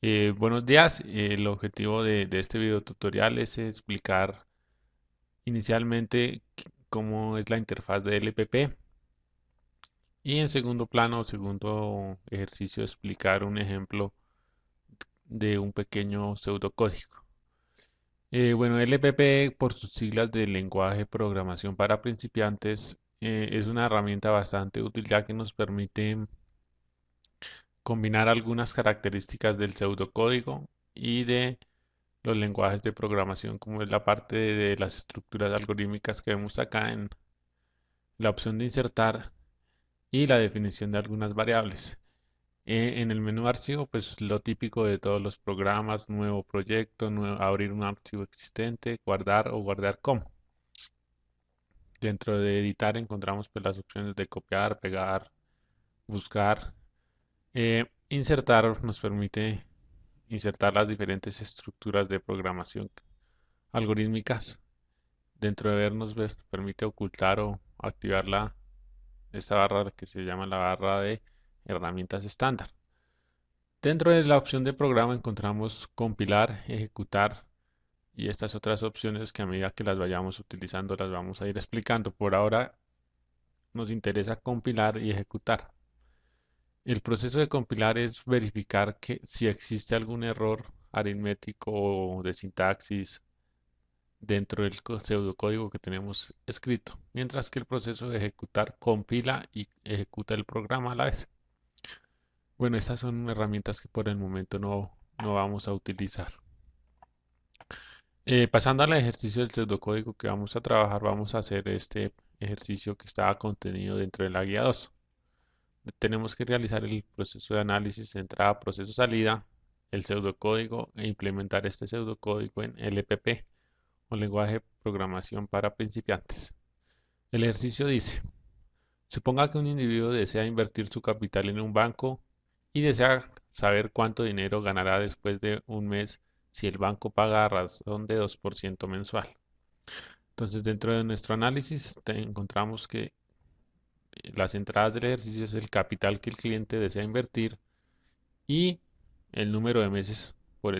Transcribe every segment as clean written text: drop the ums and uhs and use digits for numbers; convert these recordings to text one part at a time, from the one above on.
Buenos días. El objetivo de este video tutorial es explicar inicialmente cómo es la interfaz de LPP y en segundo plano o segundo ejercicio explicar un ejemplo de un pequeño pseudocódigo. Bueno, LPP por sus siglas de lenguaje de programación para principiantes es una herramienta bastante útil ya que nos permite combinar algunas características del pseudocódigo y de los lenguajes de programación, como es la parte de las estructuras algorítmicas que vemos acá en la opción de insertar y la definición de algunas variables. En el menú archivo, pues lo típico de todos los programas, nuevo proyecto, abrir un archivo existente, guardar o guardar como. Dentro de editar encontramos pues las opciones de copiar, pegar, buscar. Insertar nos permite insertar las diferentes estructuras de programación algorítmicas. Dentro de ver nos permite ocultar o activar esta barra que se llama la barra de herramientas estándar. Dentro de la opción de programa encontramos compilar, ejecutar y estas otras opciones que a medida que las vayamos utilizando las vamos a ir explicando. Por ahora nos interesa compilar y ejecutar. El proceso de compilar es verificar que si existe algún error aritmético o de sintaxis dentro del pseudocódigo que tenemos escrito, mientras que el proceso de ejecutar compila y ejecuta el programa a la vez. Bueno, estas son herramientas que por el momento no vamos a utilizar. Pasando al ejercicio del pseudocódigo que vamos a trabajar, vamos a hacer este ejercicio que está contenido dentro de la guía 2. Tenemos que realizar el proceso de análisis entrada, proceso salida, el pseudocódigo e implementar este pseudocódigo en LPP o lenguaje de programación para principiantes. El ejercicio dice, suponga que un individuo desea invertir su capital en un banco y desea saber cuánto dinero ganará después de un mes si el banco paga a razón de 2% mensual. Entonces, dentro de nuestro análisis encontramos que las entradas del ejercicio es el capital que el cliente desea invertir y el número de meses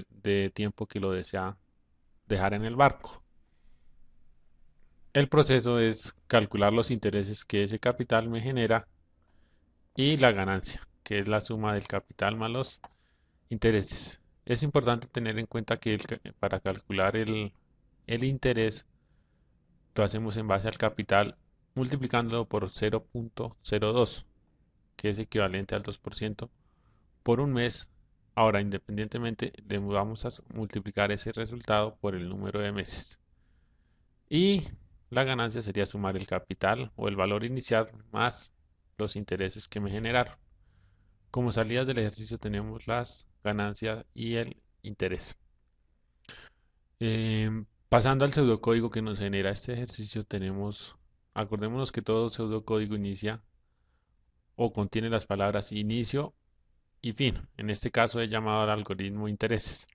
de tiempo que lo desea dejar en el barco. El proceso es calcular los intereses que ese capital me genera y la ganancia, que es la suma del capital más los intereses. Es importante tener en cuenta que para calcular el interés lo hacemos en base al capital multiplicándolo por 0.02, que es equivalente al 2% por un mes. Ahora, independientemente, le vamos a multiplicar ese resultado por el número de meses. Y la ganancia sería sumar el capital o el valor inicial más los intereses que me generaron. Como salidas del ejercicio tenemos las ganancias y el interés. Pasando al pseudocódigo que nos genera este ejercicio, acordémonos que todo pseudocódigo inicia o contiene las palabras inicio y fin. En este caso he llamado al algoritmo intereses.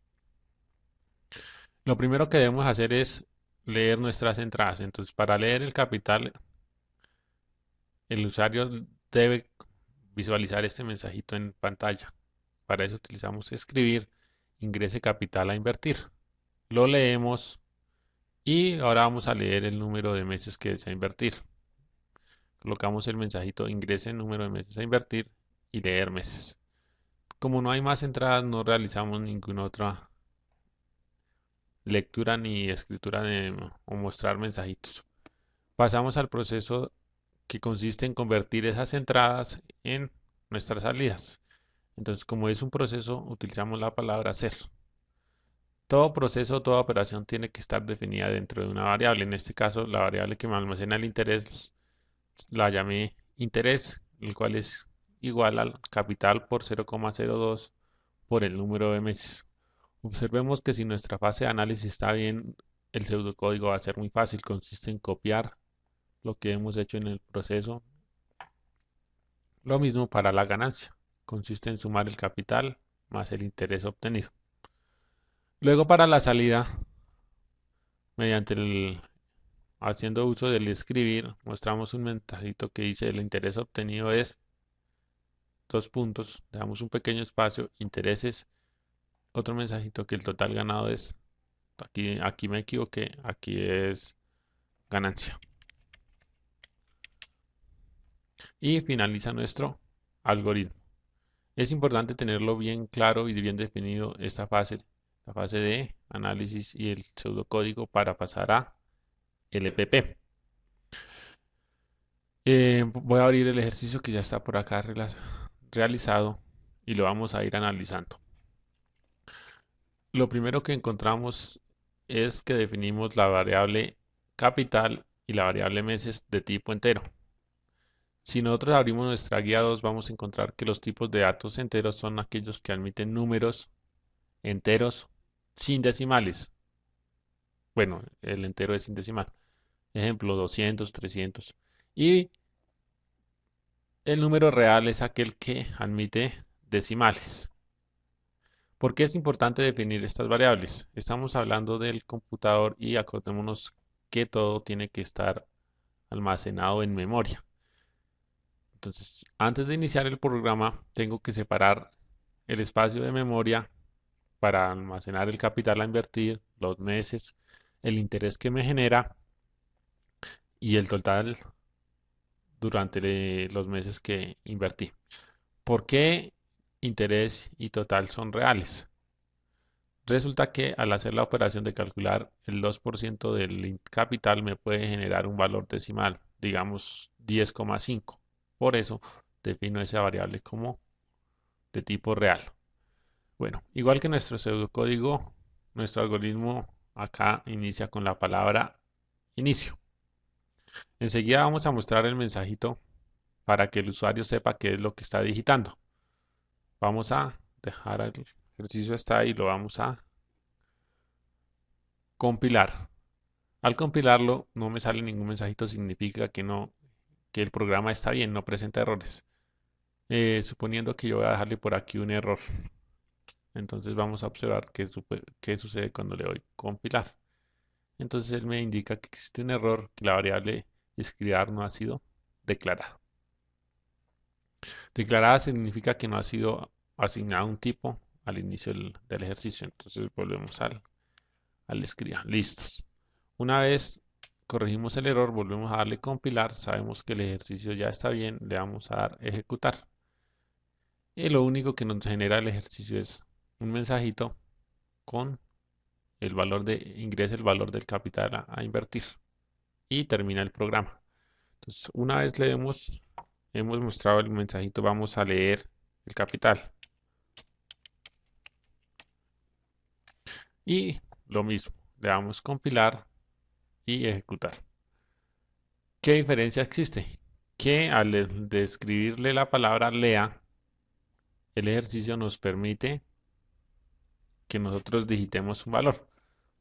Lo primero que debemos hacer es leer nuestras entradas. Entonces, para leer el capital, el usuario debe visualizar este mensajito en pantalla. Para eso utilizamos escribir, ingrese capital a invertir. Lo leemos y ahora vamos a leer el número de meses que desea invertir. Colocamos el mensajito ingrese el número de meses a invertir y leer meses. Como no hay más entradas, no realizamos ninguna otra lectura ni escritura o mostrar mensajitos. Pasamos al proceso que consiste en convertir esas entradas en nuestras salidas. Entonces, como es un proceso, utilizamos la palabra hacer. Todo proceso, toda operación tiene que estar definida dentro de una variable. En este caso, la variable que me almacena el interés la llamé interés, el cual es igual al capital por 0,02 por el número de meses. Observemos que si nuestra fase de análisis está bien, el pseudocódigo va a ser muy fácil. Consiste en copiar lo que hemos hecho en el proceso. Lo mismo para la ganancia. Consiste en sumar el capital más el interés obtenido. Luego para la salida, mediante haciendo uso del escribir, mostramos un mensajito que dice el interés obtenido es dos puntos, damos un pequeño espacio, intereses otro mensajito que el total ganado es, aquí me equivoqué, aquí es ganancia. Y finaliza nuestro algoritmo. Es importante tenerlo bien claro y bien definido esta fase, la fase de análisis y el pseudocódigo para pasar a LPP. Voy a abrir el ejercicio que ya está por acá realizado y lo vamos a ir analizando. Lo primero que encontramos es que definimos la variable capital y la variable meses de tipo entero. Si nosotros abrimos nuestra guía 2, vamos a encontrar que los tipos de datos enteros son aquellos que admiten números enteros sin decimales. Bueno, el entero es sin decimal. Ejemplo, 200, 300. Y el número real es aquel que admite decimales. ¿Por qué es importante definir estas variables? Estamos hablando del computador y acordémonos que todo tiene que estar almacenado en memoria. Entonces, antes de iniciar el programa, tengo que separar el espacio de memoria para almacenar el capital a invertir, los meses, el interés que me genera y el total durante los meses que invertí. ¿Por qué interés y total son reales? Resulta que al hacer la operación de calcular el 2% del capital me puede generar un valor decimal, digamos 10,5. Por eso defino esa variable como de tipo real. Bueno, igual que nuestro pseudocódigo, nuestro algoritmo acá inicia con la palabra inicio. Enseguida vamos a mostrar el mensajito para que el usuario sepa qué es lo que está digitando. Vamos a dejar el ejercicio hasta ahí y lo vamos a compilar. Al compilarlo no me sale ningún mensajito, significa que no, que el programa está bien, no presenta errores. Suponiendo que yo voy a dejarle por aquí un error. Entonces vamos a observar qué sucede cuando le doy compilar. Entonces él me indica que existe un error, que la variable escribir no ha sido declarada. Declarada significa que no ha sido asignado un tipo al inicio del ejercicio. Entonces volvemos al escriba. Listos. Una vez corregimos el error, volvemos a darle compilar. Sabemos que el ejercicio ya está bien. Le vamos a dar ejecutar. Y lo único que nos genera el ejercicio es un mensajito con el valor ingresa el valor del capital a invertir. Y termina el programa. Entonces, una vez hemos mostrado el mensajito, vamos a leer el capital. Y lo mismo, le damos compilar y ejecutar. ¿Qué diferencia existe? Que al describirle la palabra lea, el ejercicio nos permite que nosotros digitemos un valor.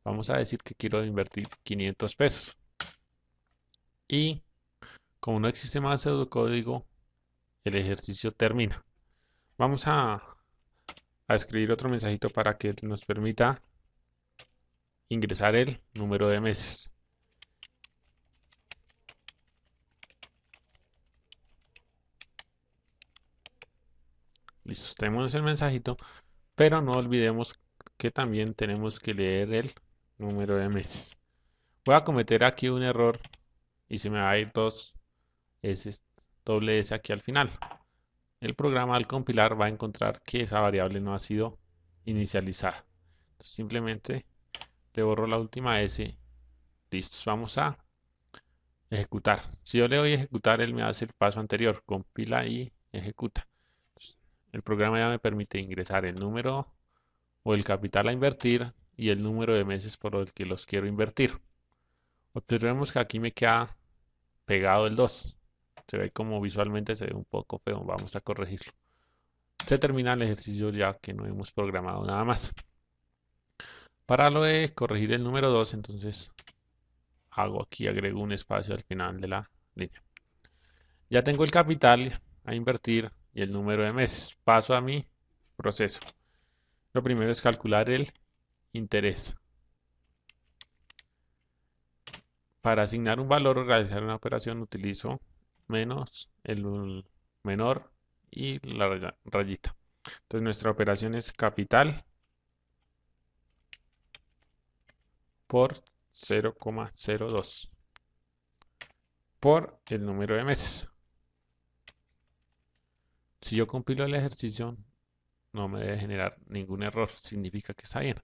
Vamos a decir que quiero invertir 500 pesos. Y como no existe más pseudocódigo, el ejercicio termina. Vamos a escribir otro mensajito para que nos permita ingresar el número de meses. Listo, tenemos el mensajito, pero no olvidemos que también tenemos que leer el número de meses. Voy a cometer aquí un error y se me va a ir dos S, doble S aquí al final. El programa al compilar va a encontrar que esa variable no ha sido inicializada. Entonces, simplemente le borro la última S. Listo, vamos a ejecutar. Si yo le doy a ejecutar, él me hace el paso anterior, compila y ejecuta. El programa ya me permite ingresar el número o el capital a invertir y el número de meses por el que los quiero invertir. Observemos que aquí me queda pegado el 2. Se ve como visualmente se ve un poco feo. Vamos a corregirlo. Se termina el ejercicio ya que no hemos programado nada más. Para lo de corregir el número 2, entonces agrego un espacio al final de la línea. Ya tengo el capital a invertir y el número de meses. Paso a mi proceso. Lo primero es calcular el interés. Para asignar un valor o realizar una operación utilizo menos el menor y la rayita. Entonces nuestra operación es capital por 0,02 por el número de meses. Si yo compilo el ejercicio, no me debe generar ningún error, significa que está bien.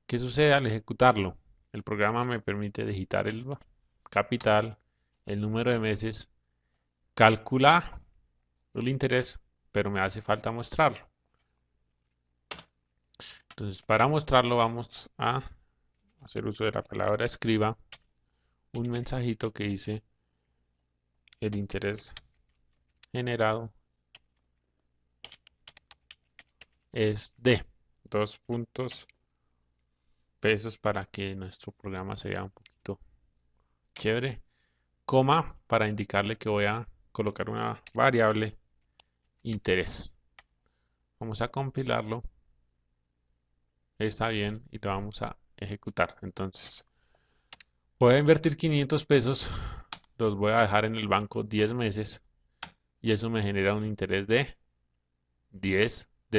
¿Qué sucede al ejecutarlo? El programa me permite digitar el capital, el número de meses, calcula el interés, pero me hace falta mostrarlo. Entonces, para mostrarlo vamos a hacer uso de la palabra escriba, un mensajito que dice el interés generado es de 2 pesos para que nuestro programa sea un poquito chévere, coma para indicarle que voy a colocar una variable interés. Vamos a compilarlo, está bien y lo vamos a ejecutar. Entonces, voy a invertir 500 pesos, los voy a dejar en el banco 10 meses y eso me genera un interés de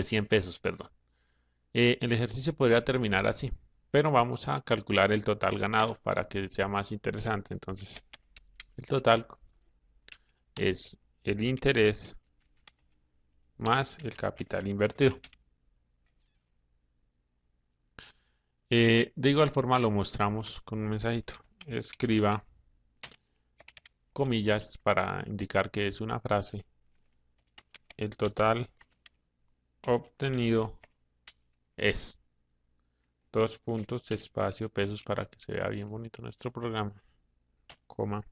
100 pesos, perdón. El ejercicio podría terminar así, pero vamos a calcular el total ganado para que sea más interesante. Entonces, el total es el interés más el capital invertido. De igual forma lo mostramos con un mensajito. Escriba comillas para indicar que es una frase. El total obtenido es 2 puntos espacio pesos para que se vea bien bonito nuestro programa, coma,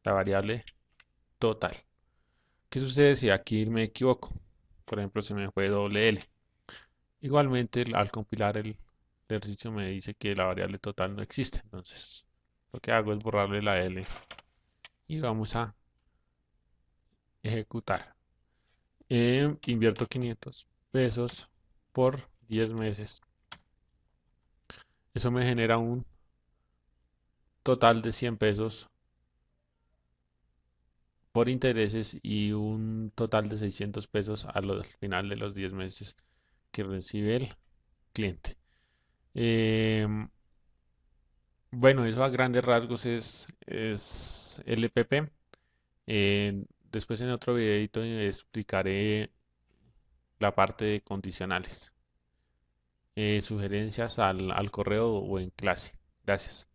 la variable total. ¿Qué sucede si aquí me equivoco? Por ejemplo, se me fue doble L. Igualmente, al compilar el ejercicio me dice que la variable total no existe. Entonces, lo que hago es borrarle la L y vamos a ejecutar. Invierto 500 pesos por 10 meses. Eso me genera un total de 100 pesos por intereses y un total de 600 pesos al final de los 10 meses que recibe el cliente. Em, bueno, eso a grandes rasgos es LPP. Después en otro videito explicaré la parte de condicionales. Sugerencias al correo o en clase. Gracias.